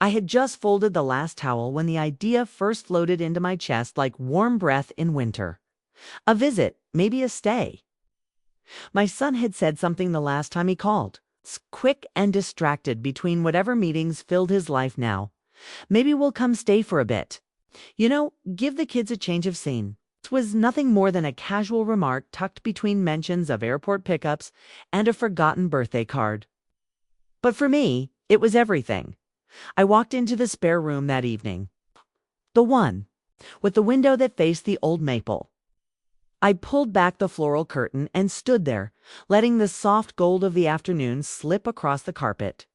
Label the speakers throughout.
Speaker 1: I had just folded the last towel when the idea first floated into my chest like warm breath in winter. A visit, maybe a stay. My son had said something the last time he called. Quick and distracted between whatever meetings filled his life now. Maybe we'll come stay for a bit. Give the kids a change of scene. It was nothing more than a casual remark tucked between mentions of airport pickups and a forgotten birthday card. But for me, it was everything. I walked into the spare room that evening. The one, with the window that faced the old maple. I pulled back the floral curtain and stood there, letting the soft gold of the afternoon slip across the carpet.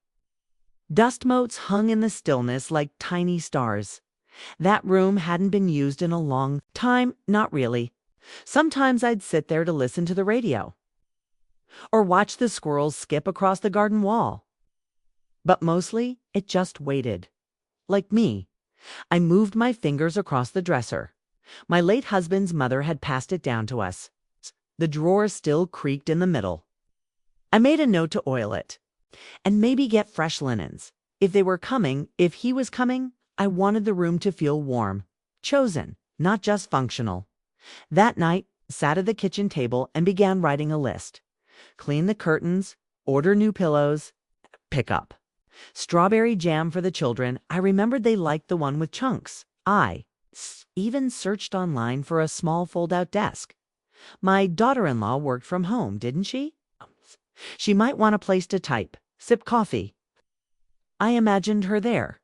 Speaker 1: Dust motes hung in the stillness like tiny stars. That room hadn't been used in a long time, not really. Sometimes I'd sit there to listen to the radio, or watch the squirrels skip across the garden wall. But mostly, it just waited. Like me, I moved my fingers across the dresser. My late husband's mother had passed it down to us. The drawer still creaked in the middle. I made a note to oil it, and maybe get fresh linens. If he was coming, I wanted the room to feel warm, chosen, not just functional. That night, I sat at the kitchen table and began writing a list. Clean the curtains, order new pillows, pick up. Strawberry jam for the children. I remembered they liked the one with chunks. I even searched online for a small fold-out desk. My daughter-in-law worked from home, didn't she? She might want a place to type, sip coffee. I imagined her there,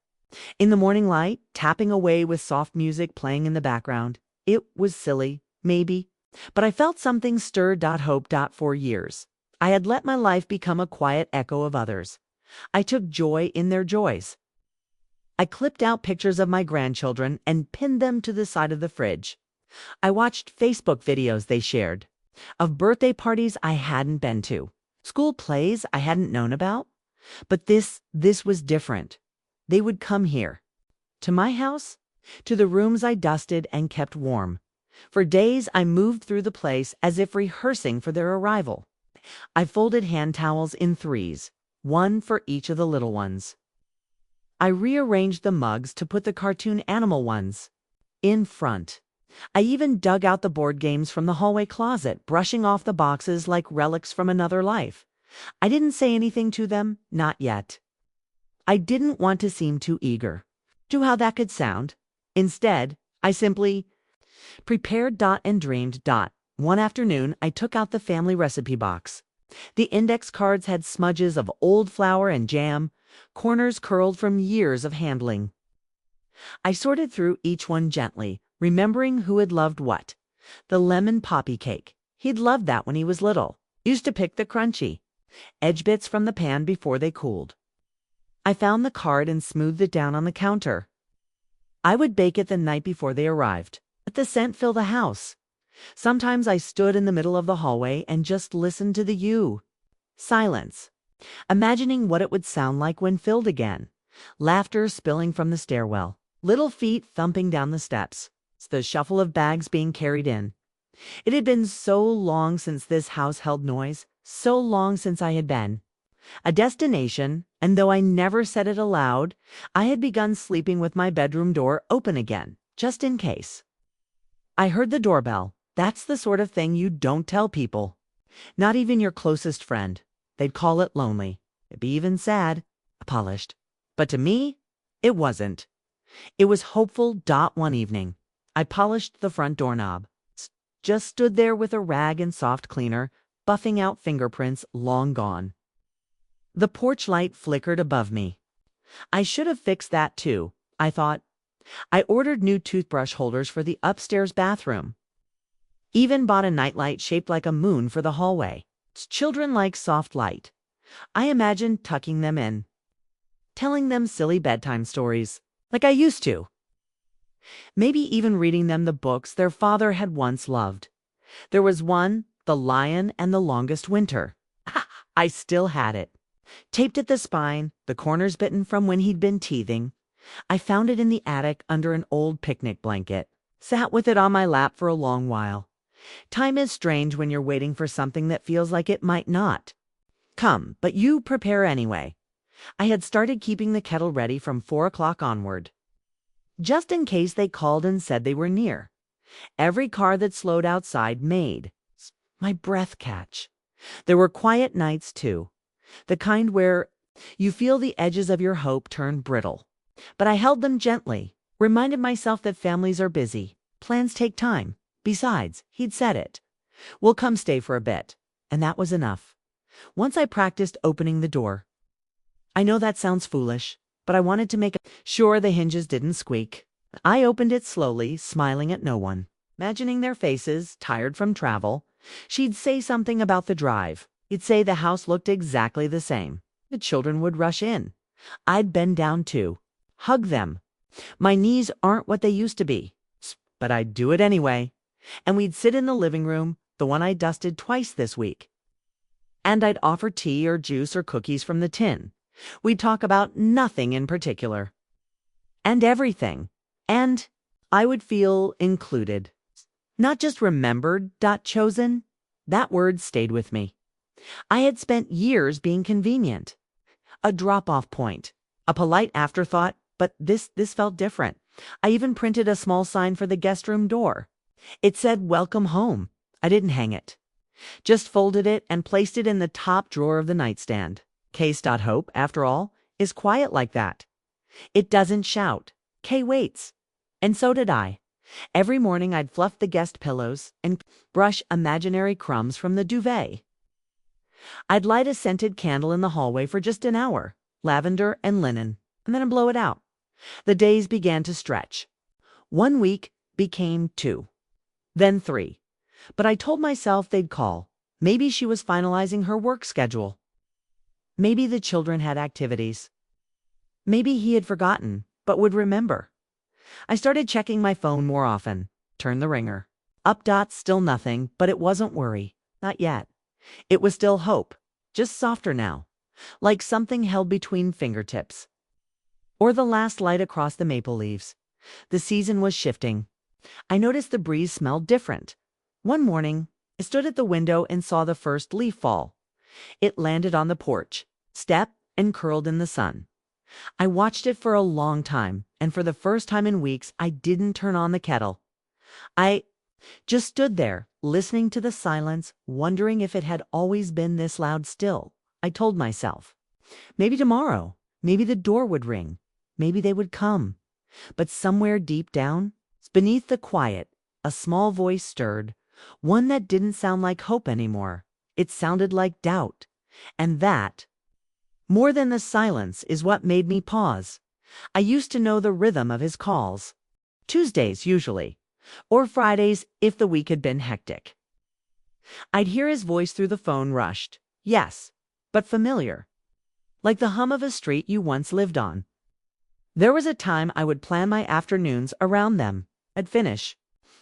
Speaker 1: in the morning light, tapping away with soft music playing in the background. It was silly, maybe, but I felt something stir. Hope. For years, I had let my life become a quiet echo of others. I took joy in their joys. I clipped out pictures of my grandchildren and pinned them to the side of the fridge. I watched Facebook videos they shared, of birthday parties I hadn't been to, school plays I hadn't known about. But this was different. They would come here, to my house, to the rooms I dusted and kept warm. For days I moved through the place as if rehearsing for their arrival. I folded hand towels in threes, one for each of the little ones. I rearranged the mugs to put the cartoon animal ones in front. I even dug out the board games from the hallway closet, brushing off the boxes like relics from another life. I didn't say anything to them, not yet. I didn't want to seem too eager to how that could sound. Instead, I simply prepared. And dreamed. One afternoon, I took out the family recipe box. The index cards had smudges of old flour and jam, corners curled from years of handling. I sorted through each one gently, remembering who had loved what. The lemon poppy cake. He'd loved that when he was little. Used to pick the crunchy edge bits from the pan before they cooled. I found the card and smoothed it down on the counter. I would bake it the night before they arrived. Let the scent fill the house. Sometimes I stood in the middle of the hallway and just listened to the silence, imagining what it would sound like when filled again. Laughter spilling from the stairwell, little feet thumping down the steps, the shuffle of bags being carried in. It had been so long since this house held noise, so long since I had been a destination, and though I never said it aloud, I had begun sleeping with my bedroom door open again, just in case. I heard the doorbell. That's the sort of thing you don't tell people. Not even your closest friend. They'd call it lonely. It'd be even sad, polished. But to me, it wasn't. It was hopeful. One evening, I polished the front doorknob. Just stood there with a rag and soft cleaner, buffing out fingerprints long gone. The porch light flickered above me. I should have fixed that too, I thought. I ordered new toothbrush holders for the upstairs bathroom. Even bought a nightlight shaped like a moon for the hallway. Children like soft light. I imagined tucking them in, telling them silly bedtime stories, like I used to. Maybe even reading them the books their father had once loved. There was one, The Lion and the Longest Winter. I still had it. Taped at the spine, the corners bitten from when he'd been teething. I found it in the attic under an old picnic blanket. Sat with it on my lap for a long while. Time is strange when you're waiting for something that feels like it might not come, but you prepare anyway. I had started keeping the kettle ready from 4 o'clock onward, just in case they called and said they were near. Every car that slowed outside made my breath catch. There were quiet nights, too, the kind where you feel the edges of your hope turn brittle. But I held them gently, reminded myself that families are busy, plans take time. Besides, he'd said it. We'll come stay for a bit. And that was enough. Once I practiced opening the door. I know that sounds foolish, but I wanted to make sure the hinges didn't squeak. I opened it slowly, smiling at no one, imagining their faces, tired from travel. She'd say something about the drive. He'd say the house looked exactly the same. The children would rush in. I'd bend down too, hug them. My knees aren't what they used to be, but I'd do it anyway. And we'd sit in the living room, the one I dusted twice this week. And I'd offer tea or juice or cookies from the tin. We'd talk about nothing in particular. And everything. And I would feel included. Not just remembered, chosen. That word stayed with me. I had spent years being convenient. A drop-off point. A polite afterthought, but this felt different. I even printed a small sign for the guest room door. It said, "Welcome home." I didn't hang it. Just folded it and placed it in the top drawer of the nightstand. Hope, after all, is quiet like that. It doesn't shout. Kay waits. And so did I. Every morning I'd fluff the guest pillows and brush imaginary crumbs from the duvet. I'd light a scented candle in the hallway for just an hour, lavender and linen, and then I'd blow it out. The days began to stretch. 1 week became 2, then 3. But I told myself they'd call. Maybe she was finalizing her work schedule. Maybe the children had activities. Maybe he had forgotten, but would remember. I started checking my phone more often. Turned the ringer. Up dots, still nothing, but it wasn't worry. Not yet. It was still hope, just softer now, like something held between fingertips. Or the last light across the maple leaves. The season was shifting. I noticed the breeze smelled different. One morning, I stood at the window and saw the first leaf fall. It landed on the porch, stepped, and curled in the sun. I watched it for a long time, and for the first time in weeks, I didn't turn on the kettle. I just stood there, listening to the silence, wondering if it had always been this loud still. I told myself, maybe tomorrow, maybe the door would ring, maybe they would come. But somewhere deep down, beneath the quiet, a small voice stirred, one that didn't sound like hope anymore. It sounded like doubt. And that, more than the silence, is what made me pause. I used to know the rhythm of his calls. Tuesdays, usually. Or Fridays, if the week had been hectic. I'd hear his voice through the phone, rushed. Yes, but familiar. Like the hum of a street you once lived on. There was a time I would plan my afternoons around them. I'd finish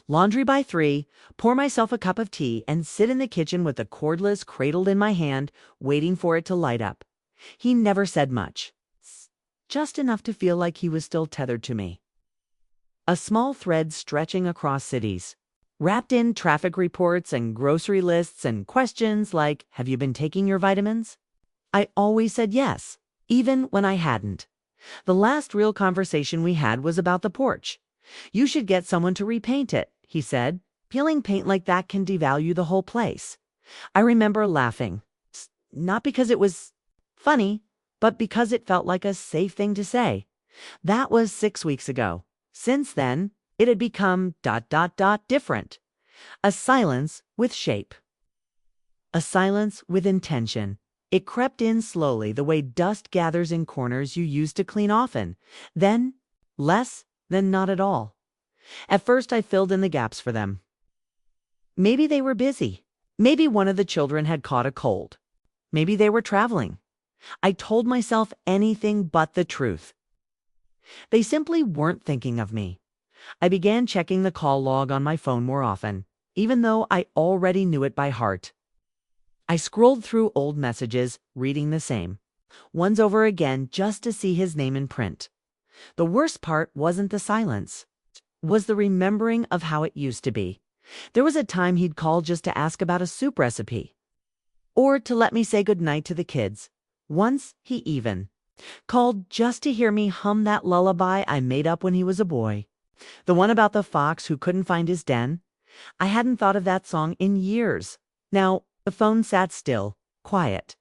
Speaker 1: laundry by 3, pour myself a cup of tea, and sit in the kitchen with the cordless cradled in my hand, waiting for it to light up. He never said much. Just enough to feel like he was still tethered to me. A small thread stretching across cities, wrapped in traffic reports and grocery lists and questions like, have you been taking your vitamins? I always said yes, even when I hadn't. The last real conversation we had was about the porch. You should get someone to repaint it, he said. Peeling paint like that can devalue the whole place. I remember laughing, not because it was funny, but because it felt like a safe thing to say. That was 6 weeks ago. Since then, it had become ... different. A silence with shape. A silence with intention. It crept in slowly, the way dust gathers in corners you used to clean often. Then, less than not at all. At first, I filled in the gaps for them. Maybe they were busy. Maybe one of the children had caught a cold. Maybe they were traveling. I told myself anything but the truth. They simply weren't thinking of me. I began checking the call log on my phone more often, even though I already knew it by heart. I scrolled through old messages, reading the same ones over again just to see his name in print. The worst part wasn't the silence, was the remembering of how it used to be. There was a time he'd call just to ask about a soup recipe, or to let me say goodnight to the kids. Once he even Called just to hear me hum that lullaby I made up when he was a boy. The one about the fox who couldn't find his den. I hadn't thought of that song in years. Now, the phone sat still, quiet.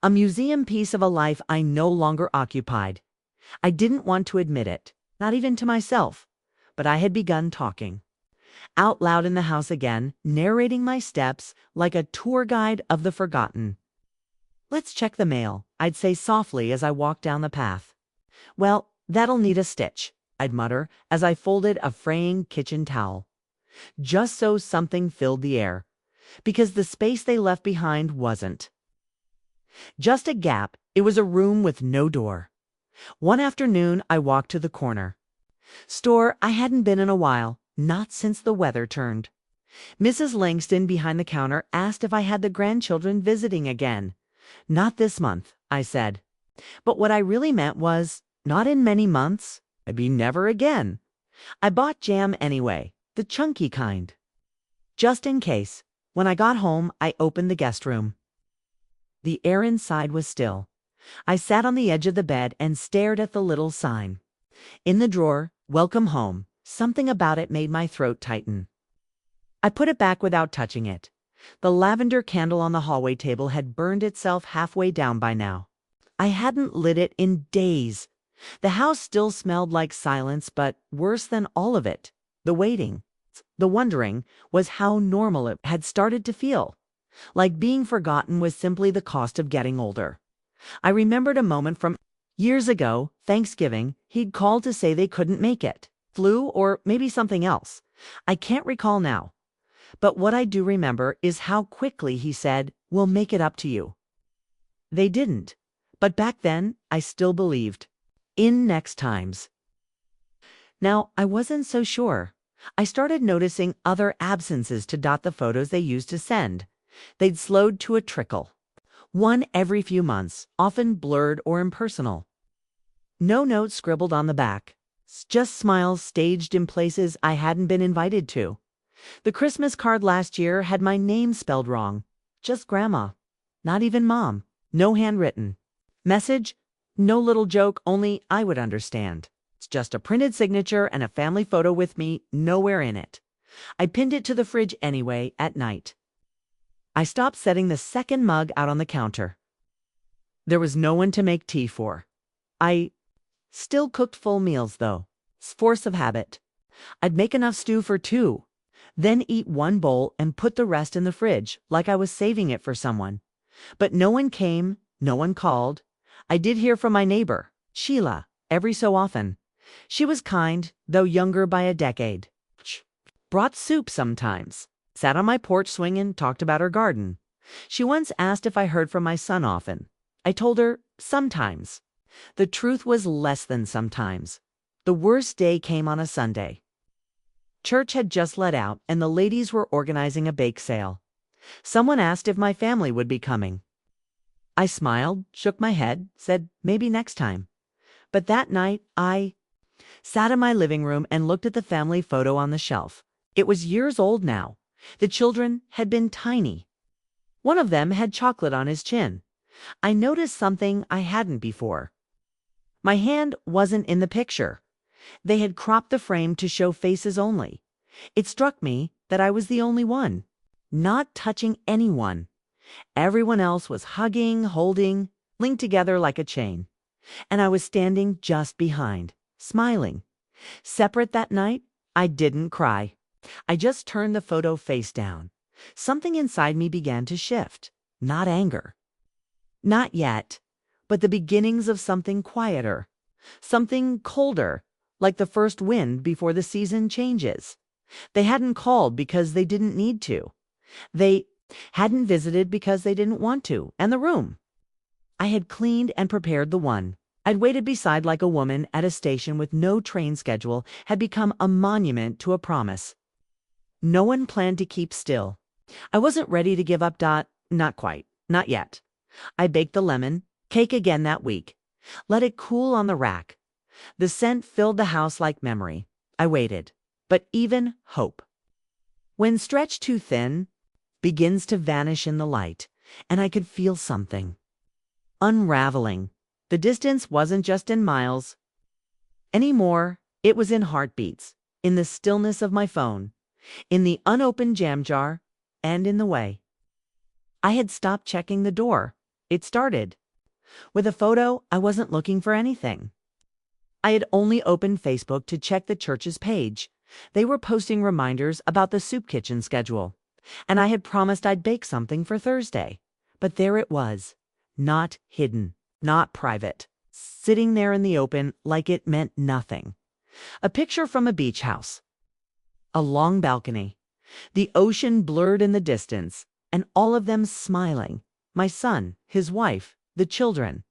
Speaker 1: A museum piece of a life I no longer occupied. I didn't want to admit it, not even to myself, but I had begun talking. Out loud in the house again, narrating my steps like a tour guide of the forgotten. "Let's check the mail," I'd say softly as I walked down the path. "Well, that'll need a stitch," I'd mutter as I folded a fraying kitchen towel. Just so something filled the air, because the space they left behind wasn't. Just a gap. It was a room with no door. One afternoon, I walked to the corner store I hadn't been in a while, not since the weather turned. Mrs. Langston behind the counter asked if I had the grandchildren visiting again. "Not this month," I said. But what I really meant was, not in many months, maybe never again. I bought jam anyway, the chunky kind. Just in case. When I got home, I opened the guest room. The air inside was still. I sat on the edge of the bed and stared at the little sign. In the drawer, "Welcome Home." Something about it made my throat tighten. I put it back without touching it. The lavender candle on the hallway table had burned itself halfway down by now. I hadn't lit it in days. The house still smelled like silence, but worse than all of it, the waiting, the wondering, was how normal it had started to feel. Like being forgotten was simply the cost of getting older. I remembered a moment from years ago, Thanksgiving. He'd called to say they couldn't make it. Flu or maybe something else. I can't recall now. But what I do remember is how quickly he said, "We'll make it up to you." They didn't. But back then, I still believed. In next times. Now, I wasn't so sure. I started noticing other absences to dot the photos they used to send. They'd slowed to a trickle. One every few months, often blurred or impersonal. No note scribbled on the back. Just smiles staged in places I hadn't been invited to. The Christmas card last year had my name spelled wrong. Just Grandma. Not even Mom. No handwritten. Message? No little joke, only I would understand. It's just a printed signature and a family photo with me nowhere in it. I pinned it to the fridge anyway at night. I stopped setting the second mug out on the counter. There was no one to make tea for. I still cooked full meals, though. Force of habit. I'd make enough stew for two, then eat one bowl and put the rest in the fridge, like I was saving it for someone. But no one came, no one called. I did hear from my neighbor, Sheila, every so often. She was kind, though younger by a decade. Brought soup sometimes. Sat on my porch swing and talked about her garden. She once asked if I heard from my son often. I told her, sometimes. The truth was less than sometimes. The worst day came on a Sunday. Church had just let out, and the ladies were organizing a bake sale. Someone asked if my family would be coming. I smiled, shook my head, said maybe next time. But that night, I sat in my living room and looked at the family photo on the shelf. It was years old now. The children had been tiny. One of them had chocolate on his chin. I noticed something I hadn't before. My hand wasn't in the picture. They had cropped the frame to show faces only. It struck me that I was the only one, not touching anyone. Everyone else was hugging, holding, linked together like a chain. And I was standing just behind, smiling. Separate that night, I didn't cry. I just turned the photo face down. Something inside me began to shift. Not anger. Not yet, but the beginnings of something quieter. Something colder, like the first wind before the season changes. They hadn't called because they didn't need to. They hadn't visited because they didn't want to. And the room I had cleaned and prepared the one I'd waited beside like a woman at a station with no train schedule had become a monument to a promise. No one planned to keep still. I wasn't ready to give up. Not quite. Not yet. I baked the lemon cake again that week. Let it cool on the rack. The scent filled the house like memory. I waited. But even hope, when stretched too thin, begins to vanish in the light, and I could feel something unraveling, The distance wasn't just in miles anymore, it was in heartbeats, in the stillness of my phone, in the unopened jam jar, and in the way I had stopped checking the door. It started with a photo. I wasn't looking for anything. I had only opened Facebook to check the church's page. They were posting reminders about the soup kitchen schedule, and I had promised I'd bake something for Thursday. But there it was, not hidden, not private, sitting there in the open like it meant nothing. A picture from a beach house, a long balcony, the ocean blurred in the distance, and all of them smiling. My son, his wife, the children,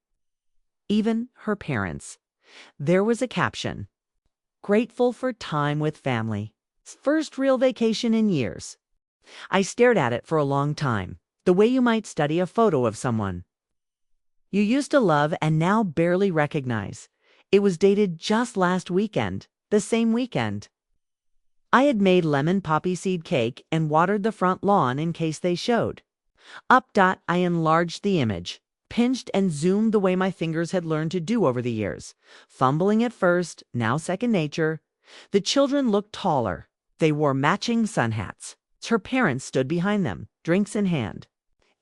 Speaker 1: even her parents. There was a caption, "Grateful for time with family. First real vacation in years." I stared at it for a long time, the way you might study a photo of someone you used to love and now barely recognize. It was dated just last weekend, the same weekend I had made lemon poppy seed cake and watered the front lawn in case they showed. I enlarged the image, pinched and zoomed the way my fingers had learned to do over the years, fumbling at first, now second nature. The children looked taller. They wore matching sun hats. Her parents stood behind them, drinks in hand.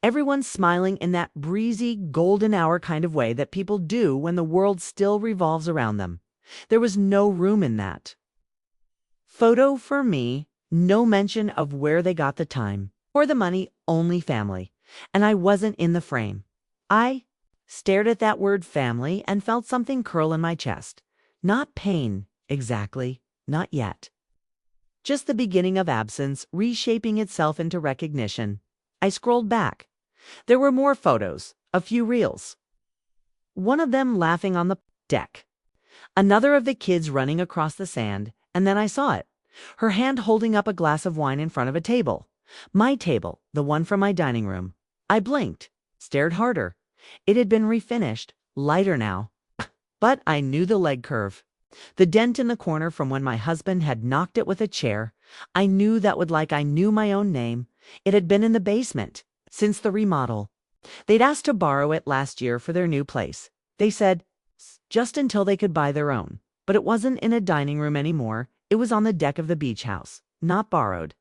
Speaker 1: Everyone smiling in that breezy, golden hour kind of way that people do when the world still revolves around them. There was no room in that photo for me, no mention of where they got the time or the money, only family. And I wasn't in the frame. I stared at that word family and felt something curl in my chest. Not pain, exactly, not yet. Just the beginning of absence reshaping itself into recognition. I scrolled back. There were more photos, a few reels. One of them laughing on the deck. Another of the kids running across the sand, and then I saw it. Her hand holding up a glass of wine in front of a table. My table, the one from my dining room. I blinked, stared harder. It had been refinished, lighter now. But I knew the leg curve. The dent in the corner from when my husband had knocked it with a chair. I knew that would like I knew my own name. It had been in the basement since the remodel. They'd asked to borrow it last year for their new place. They said, just until they could buy their own. But it wasn't in a dining room anymore. It was on the deck of the beach house. Not borrowed.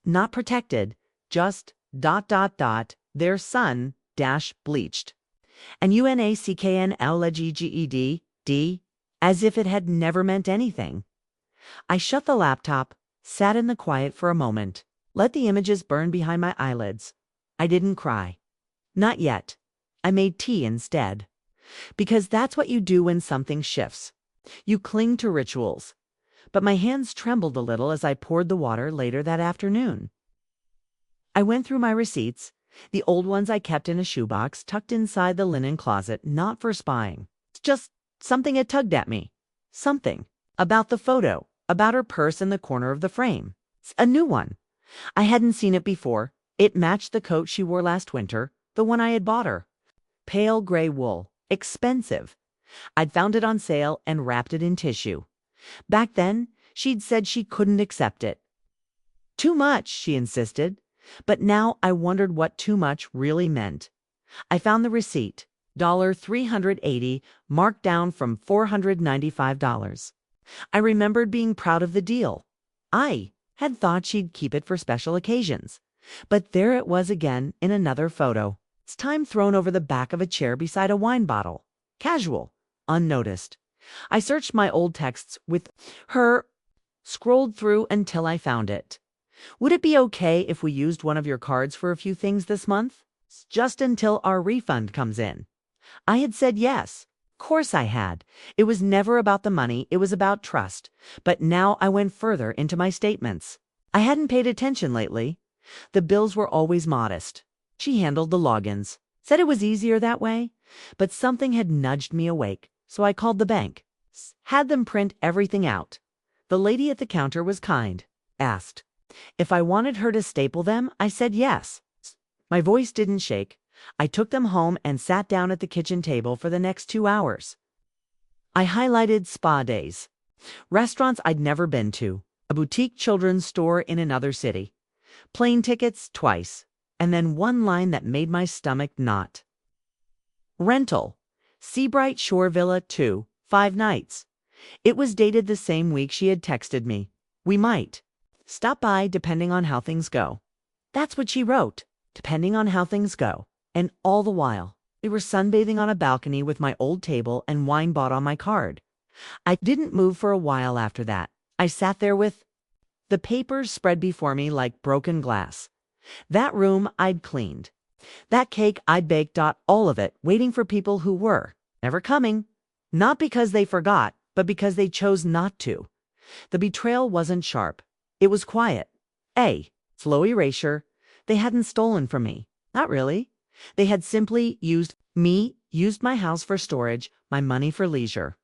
Speaker 1: Not protected. Just ... their son - bleached. And UNACKNLGGED, as if it had never meant anything. I shut the laptop, sat in the quiet for a moment, let the images burn behind my eyelids. I didn't cry. Not yet. I made tea instead. Because that's what you do when something shifts. You cling to rituals. But my hands trembled a little as I poured the water later that afternoon. I went through my receipts, the old ones I kept in a shoebox tucked inside the linen closet, not for spying. Just something had tugged at me. Something. About the photo. About her purse in the corner of the frame. A new one. I hadn't seen it before. It matched the coat she wore last winter, the one I had bought her. Pale gray wool. Expensive. I'd found it on sale and wrapped it in tissue. Back then, she'd said she couldn't accept it. Too much, she insisted. But now I wondered what too much really meant. I found the receipt, $380, marked down from $495. I remembered being proud of the deal. I had thought she'd keep it for special occasions. But there it was again in another photo. This time thrown over the back of a chair beside a wine bottle. Casual, unnoticed. I searched my old texts with her, scrolled through until I found it. Would it be okay if we used one of your cards for a few things this month? Just until our refund comes in. I had said yes. Course I had. It was never about the money, it was about trust. But now I went further into my statements. I hadn't paid attention lately. The bills were always modest. She handled the logins. Said it was easier that way. But something had nudged me awake, so I called the bank. Had them print everything out. The lady at the counter was kind. Asked if I wanted her to staple them. I said yes. My voice didn't shake. I took them home and sat down at the kitchen table for the next 2 hours. I highlighted spa days, restaurants I'd never been to, a boutique children's store in another city, plane tickets twice, and then one line that made my stomach knot. Rental, Seabright Shore Villa 2, 5 nights. It was dated the same week she had texted me. We might stop by depending on how things go. That's what she wrote, depending on how things go. And all the while, we were sunbathing on a balcony with my old table and wine bought on my card. I didn't move for a while after that. I sat there with the papers spread before me like broken glass. That room I'd cleaned. That cake I'd baked, all of it, waiting for people who were never coming. Not because they forgot, but because they chose not to. The betrayal wasn't sharp. It was quiet. Slow erasure. They hadn't stolen from me. Not really. They had simply used my house for storage, my money for leisure,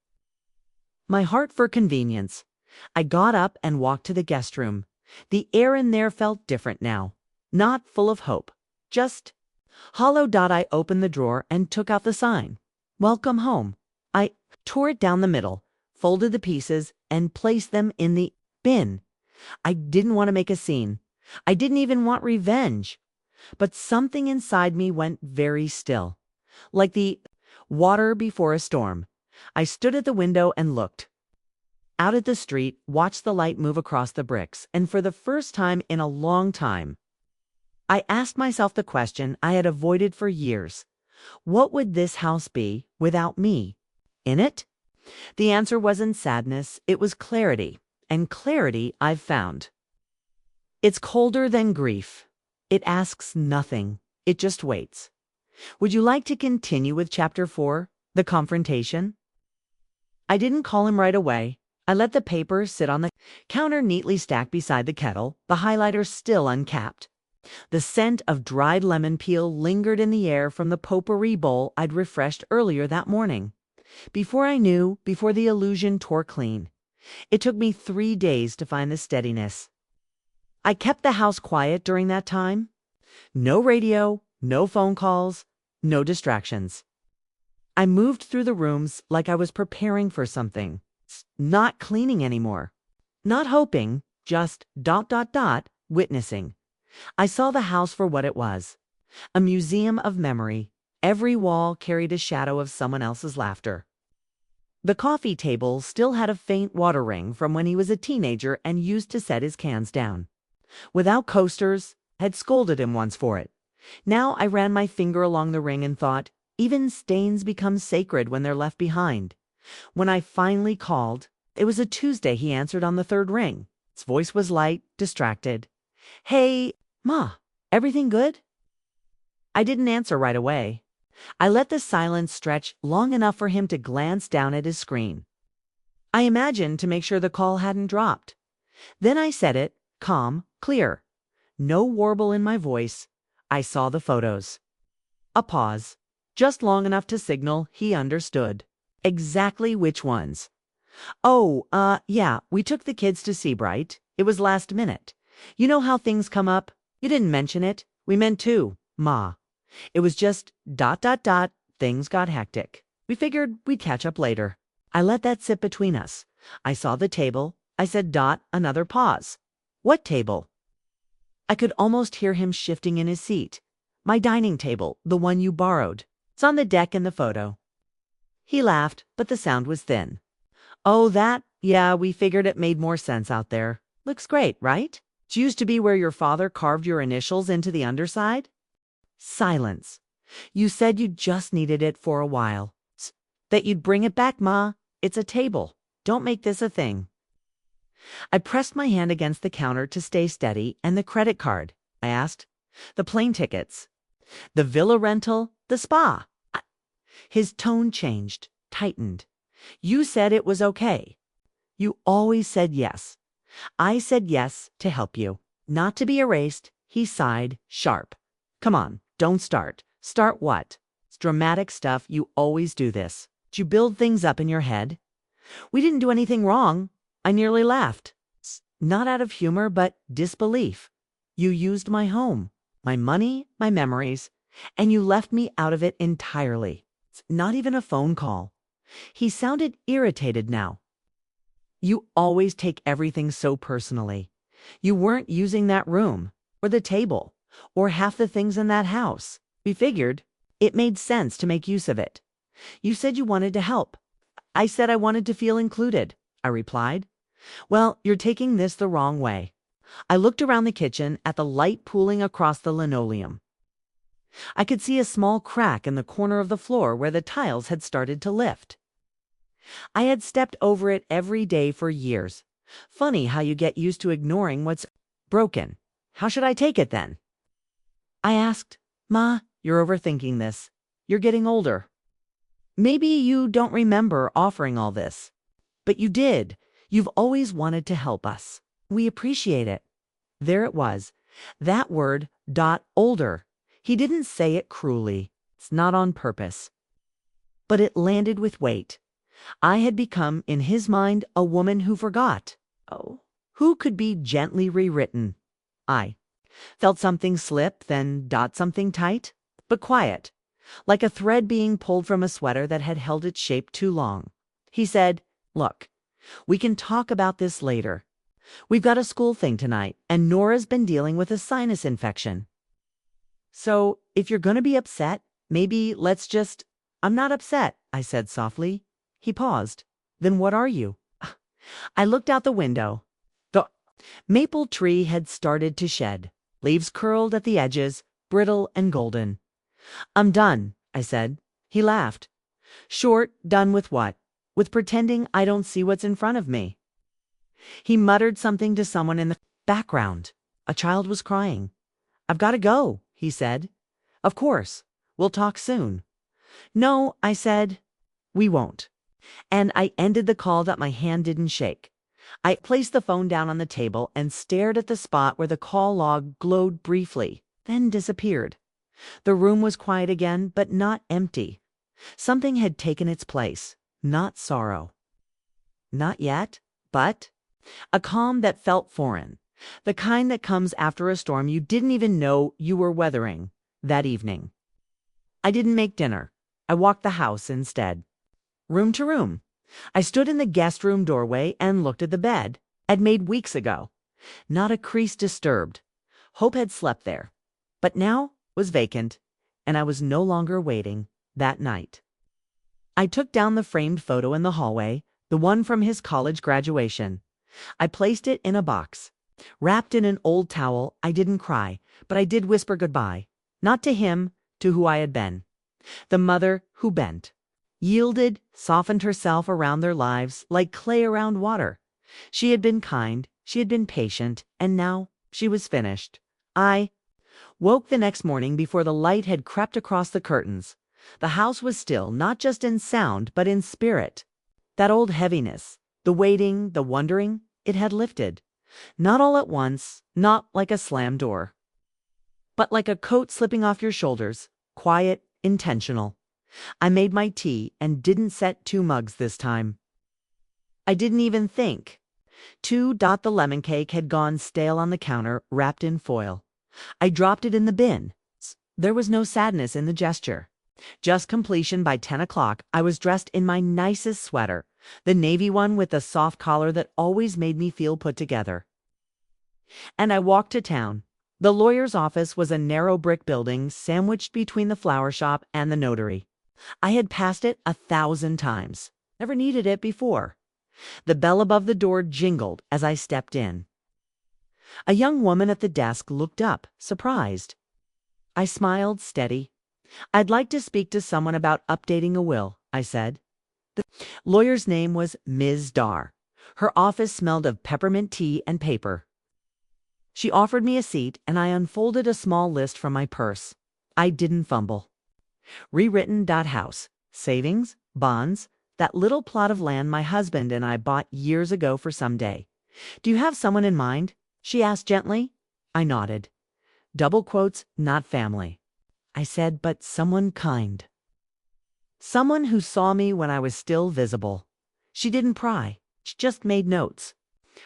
Speaker 1: my heart for convenience. I got up and walked to the guest room. The air in there felt different now. Not full of hope. Just hollow. I opened the drawer and took out the sign. Welcome home. I tore it down the middle, folded the pieces, and placed them in the bin. I didn't want to make a scene. I didn't even want revenge. But something inside me went very still, like the water before a storm. I stood at the window and looked out at the street, watched the light move across the bricks, and for the first time in a long time, I asked myself the question I had avoided for years. What would this house be without me in it? The answer wasn't sadness, it was clarity. And clarity, I've found, it's colder than grief. It asks nothing. It just waits. Would you like to continue with Chapter 4, The Confrontation? I didn't call him right away. I let the paper sit on the counter neatly stacked beside the kettle, the highlighter still uncapped. The scent of dried lemon peel lingered in the air from the potpourri bowl I'd refreshed earlier that morning. Before I knew, before the illusion tore clean, it took me 3 days to find the steadiness. I kept the house quiet during that time. No radio, no phone calls, no distractions. I moved through the rooms like I was preparing for something. Not cleaning anymore. Not hoping, just ... witnessing. I saw the house for what it was. A museum of memory. Every wall carried a shadow of someone else's laughter. The coffee table still had a faint water ring from when he was a teenager and used to set his cans down. Without coasters, had scolded him once for it. Now I ran my finger along the ring and thought, even stains become sacred when they're left behind. When I finally called, it was a Tuesday. He answered on the 3rd ring. His voice was light, distracted. Hey, Ma, everything good? I didn't answer right away. I let the silence stretch long enough for him to glance down at his screen. I imagined to make sure the call hadn't dropped. Then I said it, calm, clear. No warble in my voice. I saw the photos. A pause. Just long enough to signal he understood. Exactly which ones. Oh, yeah, we took the kids to Seabright. It was last minute. You know how things come up? You didn't mention it. We meant to, Ma. It was just ... Things got hectic. We figured we'd catch up later. I let that sit between us. I saw the table. I said ... Another pause. What table? I could almost hear him shifting in his seat. My dining table, the one you borrowed. It's on the deck in the photo. He laughed, but the sound was thin. Oh, that? Yeah, we figured it made more sense out there. Looks great, right? It used to be where your father carved your initials into the underside? Silence. You said you just needed it for a while. That you'd bring it back, Ma. It's a table. Don't make this a thing. I pressed my hand against the counter to stay steady. And the credit card, I asked. The plane tickets. The villa rental. The spa. His tone changed, tightened. You said it was okay. You always said yes. I said yes to help you, not to be erased. He sighed, sharp. Come on, don't start. Start what? It's dramatic stuff. You always do this. Did you build things up in your head? We didn't do anything wrong. I nearly laughed. Not out of humor, but disbelief. You used my home, my money, my memories, and you left me out of it entirely. It's not even a phone call. He sounded irritated now. You always take everything so personally. You weren't using that room, or the table, or half the things in that house. We figured it made sense to make use of it. You said you wanted to help. I said I wanted to feel included, I replied. Well, you're taking this the wrong way. I looked around the kitchen at the light pooling across the linoleum. I could see a small crack in the corner of the floor where the tiles had started to lift. I had stepped over it every day for years. Funny how you get used to ignoring what's broken. How should I take it then? I asked. Ma, you're overthinking this. You're getting older. Maybe you don't remember offering all this. But you did. You've always wanted to help us. We appreciate it. There it was. That word, older. He didn't say it cruelly. It's not on purpose. But it landed with weight. I had become, in his mind, a woman who forgot. Oh, who could be gently rewritten? I felt something slip, then something tight, but quiet, like a thread being pulled from a sweater that had held its shape too long. He said, Look, we can talk about this later. We've got a school thing tonight, and Nora's been dealing with a sinus infection. So, if you're going to be upset, maybe let's just... I'm not upset, I said softly. He paused. Then what are you? I looked out the window. The maple tree had started to shed, leaves curled at the edges, brittle and golden. I'm done, I said. He laughed. Short, done with what? With pretending I don't see what's in front of me. He muttered something to someone in the background. A child was crying. I've got to go, he said. Of course. We'll talk soon. No, I said. We won't. And I ended the call that my hand didn't shake. I placed the phone down on the table and stared at the spot where the call log glowed briefly, then disappeared. The room was quiet again, but not empty. Something had taken its place, not sorrow. Not yet, but a calm that felt foreign, the kind that comes after a storm you didn't even know you were weathering that evening. I didn't make dinner. I walked the house instead. Room to room. I stood in the guest room doorway and looked at the bed I'd made weeks ago. Not a crease disturbed. Hope had slept there, but now was vacant, and I was no longer waiting that night. I took down the framed photo in the hallway, the one from his college graduation. I placed it in a box. Wrapped in an old towel, I didn't cry, but I did whisper goodbye. Not to him, to who I had been. The mother who bent. Yielded, softened herself around their lives like clay around water. She had been kind, she had been patient, and now she was finished. I woke the next morning before the light had crept across the curtains. The house was still, not just in sound, but in spirit. That old heaviness, the waiting, the wondering, it had lifted. Not all at once, not like a slam door, but like a coat slipping off your shoulders, quiet, intentional. I made my tea and didn't set 2 mugs this time. I didn't even think. The lemon cake had gone stale on the counter, wrapped in foil. I dropped it in the bin. There was no sadness in the gesture. Just completion. By 10 o'clock, I was dressed in my nicest sweater, the navy one with the soft collar that always made me feel put together. And I walked to town. The lawyer's office was a narrow brick building sandwiched between the flower shop and the notary. I had passed it 1,000 times. Never needed it before. The bell above the door jingled as I stepped in. A young woman at the desk looked up, surprised. I smiled, steady. I'd like to speak to someone about updating a will, I said. The lawyer's name was Ms. Dar. Her office smelled of peppermint tea and paper. She offered me a seat, and I unfolded a small list from my purse. I didn't fumble. Rewritten. House, savings, bonds, that little plot of land my husband and I bought years ago for someday. Do you have someone in mind? She asked gently. I nodded. Double quotes, not family. I said, but someone kind. Someone who saw me when I was still visible. She didn't pry. She just made notes.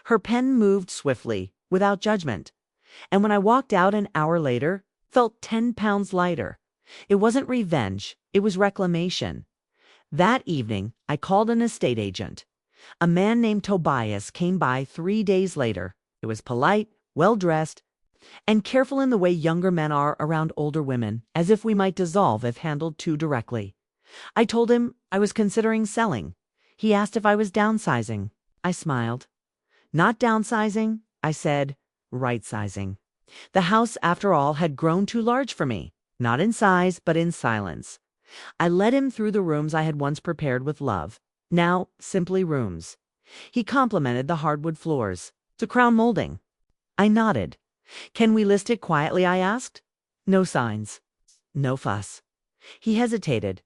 Speaker 1: Her pen moved swiftly, without judgment. And when I walked out an hour later, felt 10 pounds lighter. It wasn't revenge, it was reclamation. That evening, I called an estate agent. A man named Tobias came by 3 days later. It was polite, well-dressed, and careful in the way younger men are around older women, as if we might dissolve if handled too directly. I told him I was considering selling. He asked if I was downsizing. I smiled. Not downsizing, I said, right-sizing. The house, after all, had grown too large for me, not in size, but in silence. I led him through the rooms I had once prepared with love, now simply rooms. He complimented the hardwood floors, the crown molding. I nodded. Can we list it quietly, I asked. No signs. No fuss. He hesitated.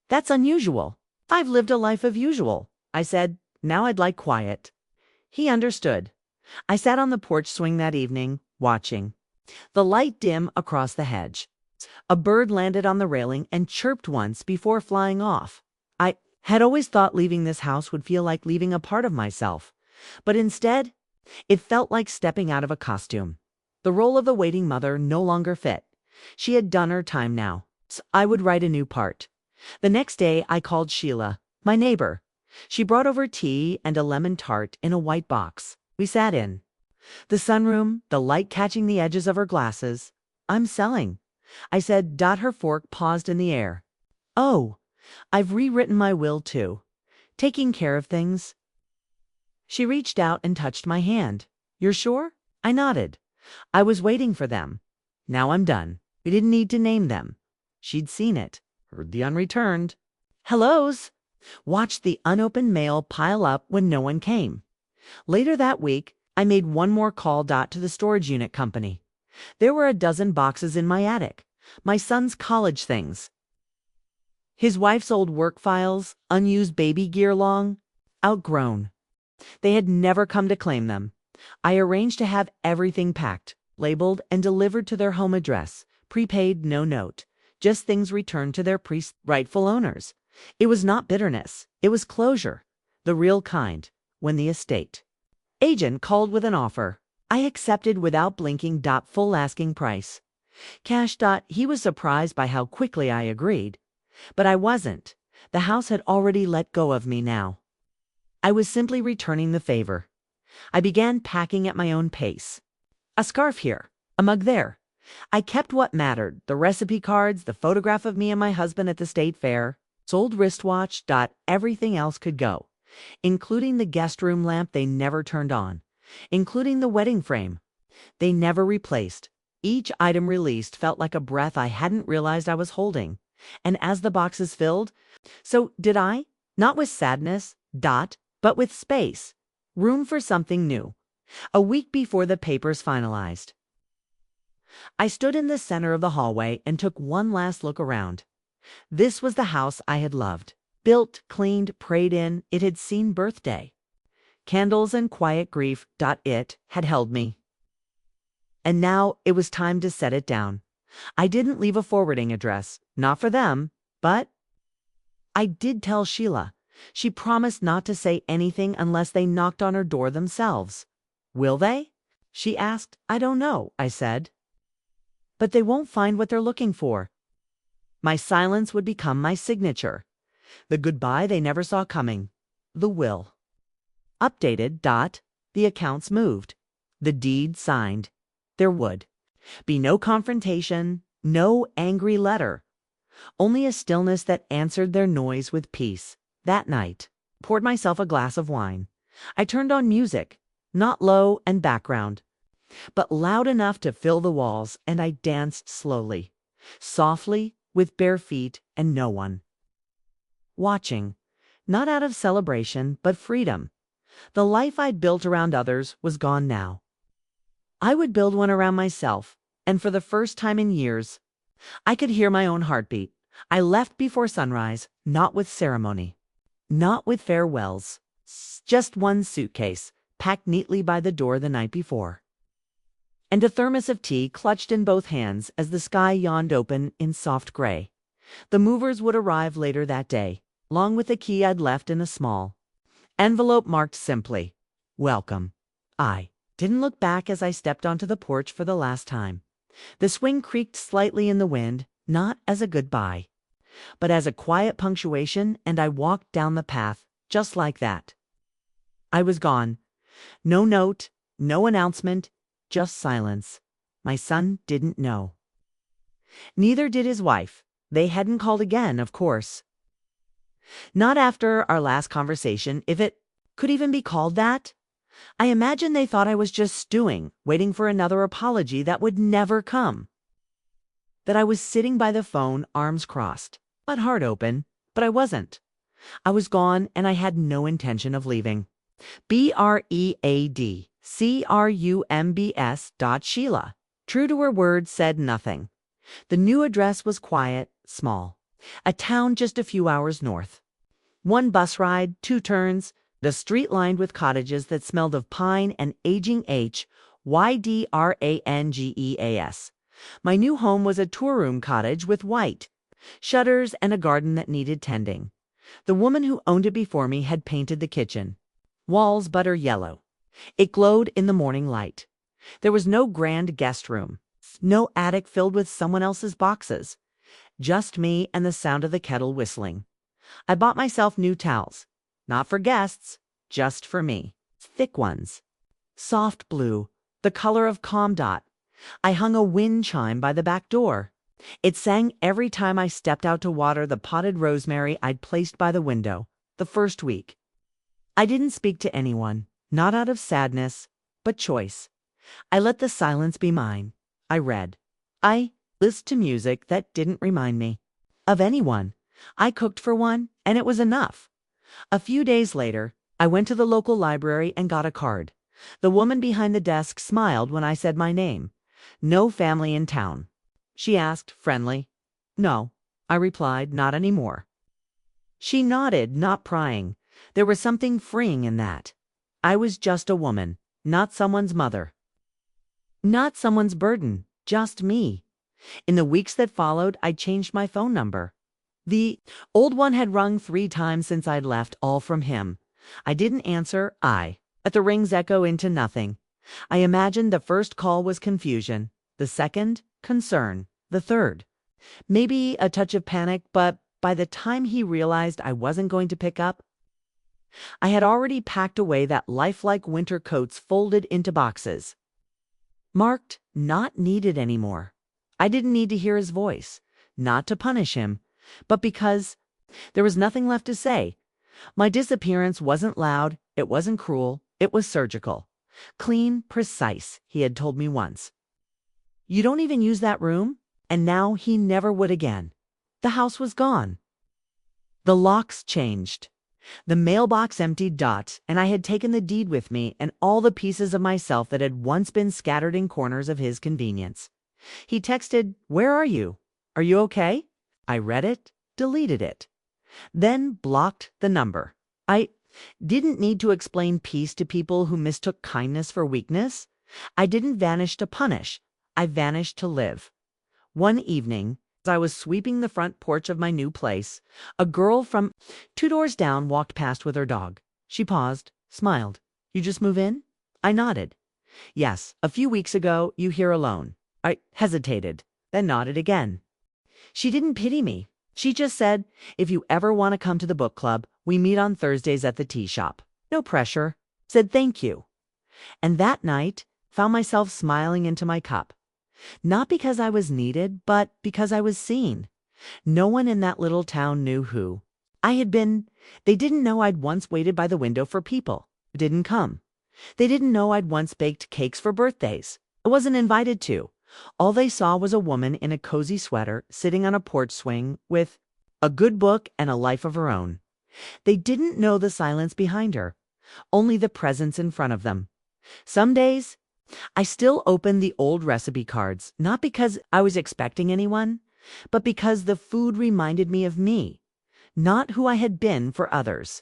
Speaker 1: That's unusual. I've lived a life of usual, I said. Now I'd like quiet. He understood. I sat on the porch swing that evening, watching. The light dim across the hedge. A bird landed on the railing and chirped once before flying off. I had always thought leaving this house would feel like leaving a part of myself, but instead, it felt like stepping out of a costume. The role of the waiting mother no longer fit. She had done her time now. So I would write a new part. The next day, I called Sheila, my neighbor. She brought over tea and a lemon tart in a white box. We sat in the sunroom, the light catching the edges of her glasses. I'm selling, I said. Her fork paused in the air. Oh, I've rewritten my will too. Taking care of things. She reached out and touched my hand. You're sure? I nodded. I was waiting for them. Now I'm done. We didn't need to name them. She'd seen it, heard the unreturned hellos, watched the unopened mail pile up when no one came. Later that week, I made one more call to the storage unit company. There were a dozen boxes in my attic, my son's college things, his wife's old work files, unused baby gear long outgrown. They had never come to claim them. I arranged to have everything packed, labeled, and delivered to their home address, prepaid, no note, just things returned to their rightful owners. It was not bitterness, it was closure, the real kind. When the estate agent called with an offer, I accepted without blinking. Full asking price. Cash. He was surprised by how quickly I agreed. But I wasn't. The house had already let go of me now. I was simply returning the favor. I began packing at my own pace. A scarf here, a mug there. I kept what mattered, the recipe cards, the photograph of me and my husband at the state fair, sold wristwatch. Everything else could go, including the guest room lamp they never turned on, including the wedding frame they never replaced. Each item released felt like a breath I hadn't realized I was holding. And as the boxes filled, so did I, not with sadness, but with space, room for something new. A week before the papers finalized, I stood in the center of the hallway and took one last look around. This was the house I had loved. Built, cleaned, prayed in. It had seen birthday, candles, and quiet grief. It had held me. And now it was time to set it down. I didn't leave a forwarding address, not for them, but I did tell Sheila. She promised not to say anything unless they knocked on her door themselves. Will they? She asked. I don't know, I said. But they won't find what they're looking for. My silence would become my signature. The goodbye they never saw coming. The will. Updated. The accounts moved. The deed signed. There would be no confrontation, no angry letter. Only a stillness that answered their noise with peace. That night, poured myself a glass of wine. I turned on music, not low and background, but loud enough to fill the walls, and I danced slowly, softly, with bare feet and no one watching, not out of celebration, but freedom. The life I'd built around others was gone now. I would build one around myself, and for the first time in years, I could hear my own heartbeat. I left before sunrise, not with ceremony, not with farewells, just one suitcase, packed neatly by the door the night before, and a thermos of tea clutched in both hands as the sky yawned open in soft gray. The movers would arrive later that day, along with the key I'd left in a small envelope marked simply, "Welcome." I didn't look back as I stepped onto the porch for the last time. The swing creaked slightly in the wind, not as a goodbye, but as a quiet punctuation, and I walked down the path, just like that. I was gone. No note, no announcement, just silence. My son didn't know. Neither did his wife. They hadn't called again, of course. Not after our last conversation, if it could even be called that. I imagine they thought I was just stewing, waiting for another apology that would never come. That I was sitting by the phone, arms crossed, but heart open, but I wasn't. I was gone and I had no intention of leaving. BREADCRUMBS. True to her word, said nothing. The new address was quiet, small. A town just a few hours north. One bus ride, 2 turns, the street lined with cottages that smelled of pine and aging HYDRANGEAS. My new home was a two-room cottage with white shutters and a garden that needed tending. The woman who owned it before me had painted the kitchen. Walls butter yellow. It glowed in the morning light. There was no grand guest room, no attic filled with someone else's boxes. Just me and the sound of the kettle whistling. I bought myself new towels. Not for guests, just for me. Thick ones. Soft blue, the color of Comdot. I hung a wind chime by the back door. It sang every time I stepped out to water the potted rosemary I'd placed by the window, the first week. I didn't speak to anyone, not out of sadness, but choice. I let the silence be mine. I read. I listened to music that didn't remind me of anyone. I cooked for one, and it was enough. A few days later, I went to the local library and got a card. The woman behind the desk smiled when I said my name. No family in town. She asked, friendly. No, I replied, not anymore. She nodded, not prying. There was something freeing in that. I was just a woman, not someone's mother. Not someone's burden, just me. In the weeks that followed, I changed my phone number. The old one had rung 3 times since I'd left, all from him. I didn't answer, let the rings echo into nothing. I imagined the first call was confusion, the second, concern, the third, maybe a touch of panic, but by the time he realized I wasn't going to pick up, I had already packed away that lifelike winter coats folded into boxes. Marked, not needed anymore. I didn't need to hear his voice, not to punish him, but because there was nothing left to say. My disappearance wasn't loud, it wasn't cruel, it was surgical. Clean, precise, he had told me once. You don't even use that room? And now he never would again. The house was gone. The locks changed. The mailbox emptied, and I had taken the deed with me and all the pieces of myself that had once been scattered in corners of his convenience. He texted, "Where are you? Are you okay?" I read it, deleted it, then blocked the number. I didn't need to explain peace to people who mistook kindness for weakness. I didn't vanish to punish. I vanished to live. One evening, as I was sweeping the front porch of my new place, a girl from 2 doors down walked past with her dog. She paused, smiled. "You just move in?" I nodded. "Yes, a few weeks ago, you here alone." I hesitated, then nodded again. She didn't pity me. She just said, "If you ever want to come to the book club, we meet on Thursdays at the tea shop. No pressure." Said thank you. And that night, found myself smiling into my cup. Not because I was needed, but because I was seen. No one in that little town knew who I had been. They didn't know I'd once waited by the window for people who didn't come. They didn't know I'd once baked cakes for birthdays I wasn't invited to. All they saw was a woman in a cozy sweater sitting on a porch swing with a good book and a life of her own. They didn't know the silence behind her, only the presence in front of them. Some days, I still open the old recipe cards, not because I was expecting anyone, but because the food reminded me of me, not who I had been for others,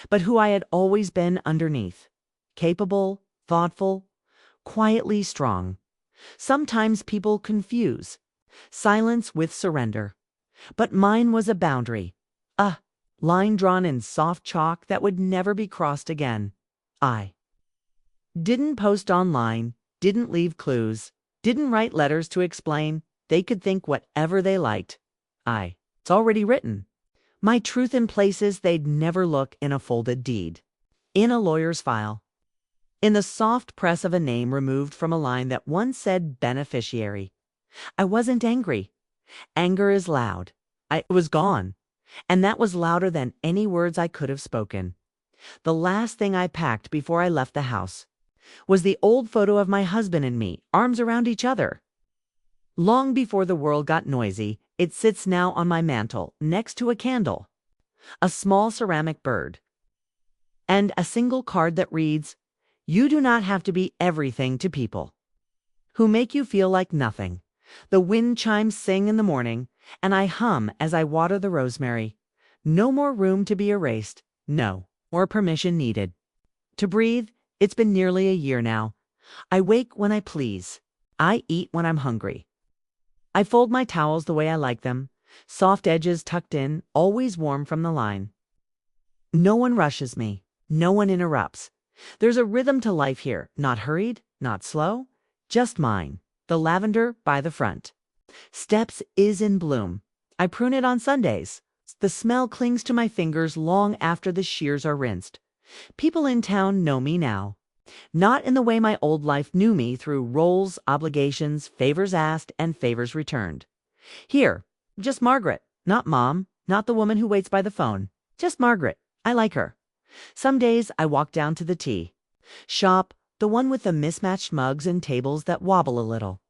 Speaker 1: but who I had always been underneath, capable, thoughtful, quietly strong. Sometimes people confuse silence with surrender, but mine was a boundary, a line drawn in soft chalk that would never be crossed again. I didn't post online, didn't leave clues, didn't write letters to explain. They could think whatever they liked. It's already written. My truth in places they'd never look in a folded deed, in a lawyer's file, in the soft press of a name removed from a line that once said beneficiary. I wasn't angry. Anger is loud. It was gone. And that was louder than any words I could have spoken. The last thing I packed before I left the house was the old photo of my husband and me, arms around each other. Long before the world got noisy, it sits now on my mantel, next to a candle, a small ceramic bird, and a single card that reads, "You do not have to be everything to people who make you feel like nothing." The wind chimes sing in the morning, and I hum as I water the rosemary. No more room to be erased, no more permission needed. To breathe, it's been nearly a year now. I wake when I please. I eat when I'm hungry. I fold my towels the way I like them, soft edges tucked in, always warm from the line. No one rushes me. No one interrupts. There's a rhythm to life here, not hurried, not slow, just mine. The lavender by the front steps is in bloom. I prune it on Sundays. The smell clings to my fingers long after the shears are rinsed. People in town know me now. Not in the way my old life knew me, through roles, obligations, favors asked, and favors returned. Here, just Margaret, not Mom, not the woman who waits by the phone. Just Margaret. I like her. Some days I walk down to the tea shop, the one with the mismatched mugs and tables that wobble a little.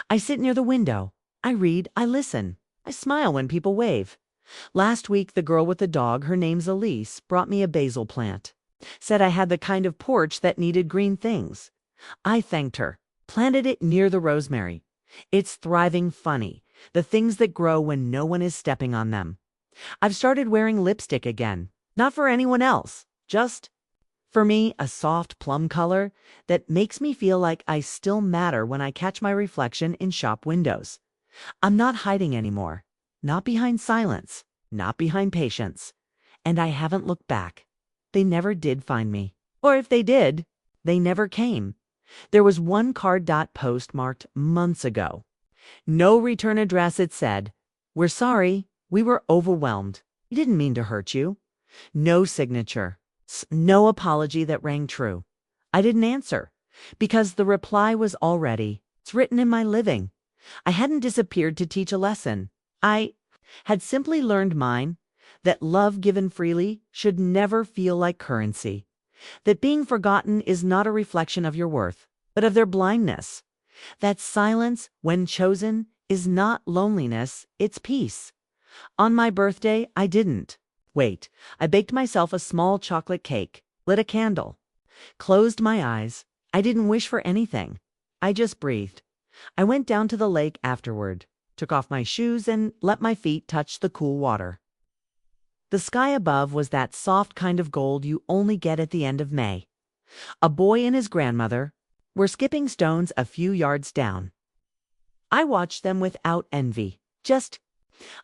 Speaker 1: I sit near the window. I read, I listen. I smile when people wave. Last week, the girl with the dog, her name's Elise, brought me a basil plant. Said I had the kind of porch that needed green things. I thanked her, planted it near the rosemary. It's thriving funny, the things that grow when no one is stepping on them. I've started wearing lipstick again, not for anyone else, just for me, a soft plum color that makes me feel like I still matter when I catch my reflection in shop windows. I'm not hiding anymore, not behind silence, not behind patience. And I haven't looked back. They never did find me. Or if they did, they never came. There was one card postmarked months ago. No return address, it said. "We're sorry, we were overwhelmed. We didn't mean to hurt you." No signature. No apology that rang true. I didn't answer, because the reply was already, it's written in my living. I hadn't disappeared to teach a lesson. I had simply learned mine, that love given freely should never feel like currency. That being forgotten is not a reflection of your worth, but of their blindness. That silence, when chosen, is not loneliness, it's peace. On my birthday, I didn't wait. I baked myself a small chocolate cake, lit a candle, closed my eyes. I didn't wish for anything. I just breathed. I went down to the lake afterward, took off my shoes, and let my feet touch the cool water. The sky above was that soft kind of gold you only get at the end of May. A boy and his grandmother were skipping stones a few yards down. I watched them without envy, just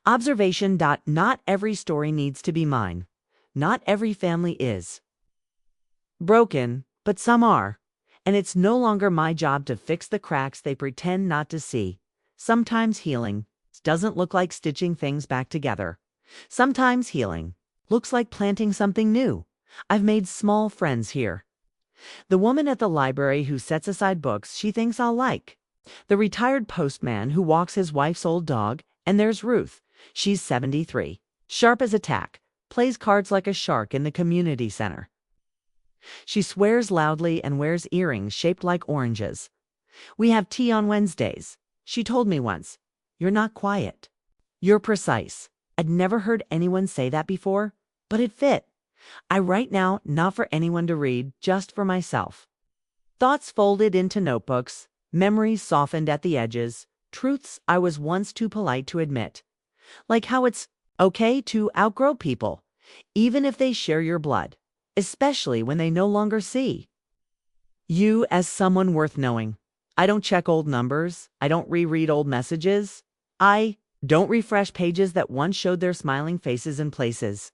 Speaker 1: observation. Not every story needs to be mine. Not every family is broken, but some are. And it's no longer my job to fix the cracks they pretend not to see. Sometimes healing doesn't look like stitching things back together. Sometimes healing looks like planting something new. I've made small friends here. The woman at the library who sets aside books she thinks I'll like. The retired postman who walks his wife's old dog. And there's Ruth. She's 73, sharp as a tack, plays cards like a shark in the community center. She swears loudly and wears earrings shaped like oranges. We have tea on Wednesdays. She told me once, "You're not quiet. You're precise." I'd never heard anyone say that before, but it fit. I write now, not for anyone to read, just for myself. Thoughts folded into notebooks, memories softened at the edges, truths I was once too polite to admit. Like how it's okay to outgrow people, even if they share your blood, especially when they no longer see you as someone worth knowing. I don't check old numbers. I don't reread old messages. I don't refresh pages that once showed their smiling faces in places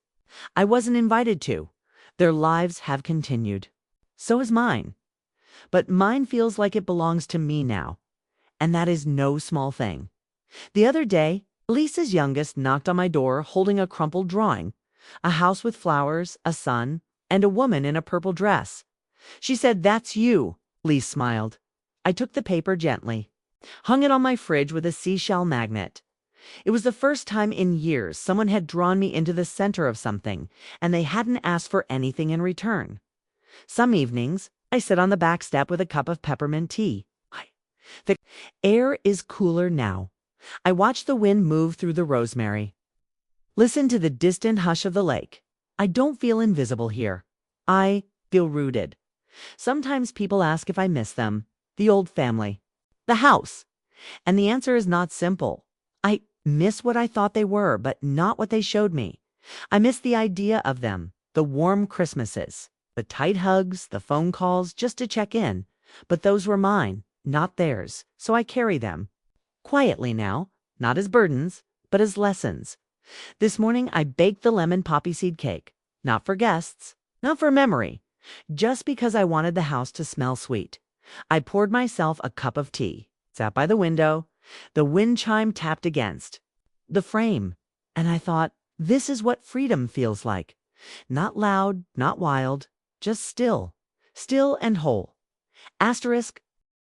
Speaker 1: I wasn't invited to. Their lives have continued. So has mine. But mine feels like it belongs to me now. And that is no small thing. The other day, Lisa's youngest knocked on my door holding a crumpled drawing, a house with flowers, a sun, and a woman in a purple dress. She said, "That's you." Lisa smiled. I took the paper gently, hung it on my fridge with a seashell magnet. It was the first time in years someone had drawn me into the center of something, and they hadn't asked for anything in return. Some evenings, I sit on the back step with a cup of peppermint tea. The air is cooler now. I watch the wind move through the rosemary. Listen to the distant hush of the lake. I don't feel invisible here. I feel rooted. Sometimes people ask if I miss them, the old family, the house. And the answer is not simple. I miss what I thought they were, but not what they showed me. I miss the idea of them, the warm Christmases, the tight hugs, the phone calls just to check in. But those were mine, not theirs, so I carry them. Quietly now, not as burdens, but as lessons. This morning I baked the lemon poppy seed cake, not for guests, not for memory, just because I wanted the house to smell sweet. I poured myself a cup of tea, sat by the window. The wind chime tapped against the frame, and I thought, this is what freedom feels like. Not loud, not wild, just still, still and whole. Asterisk,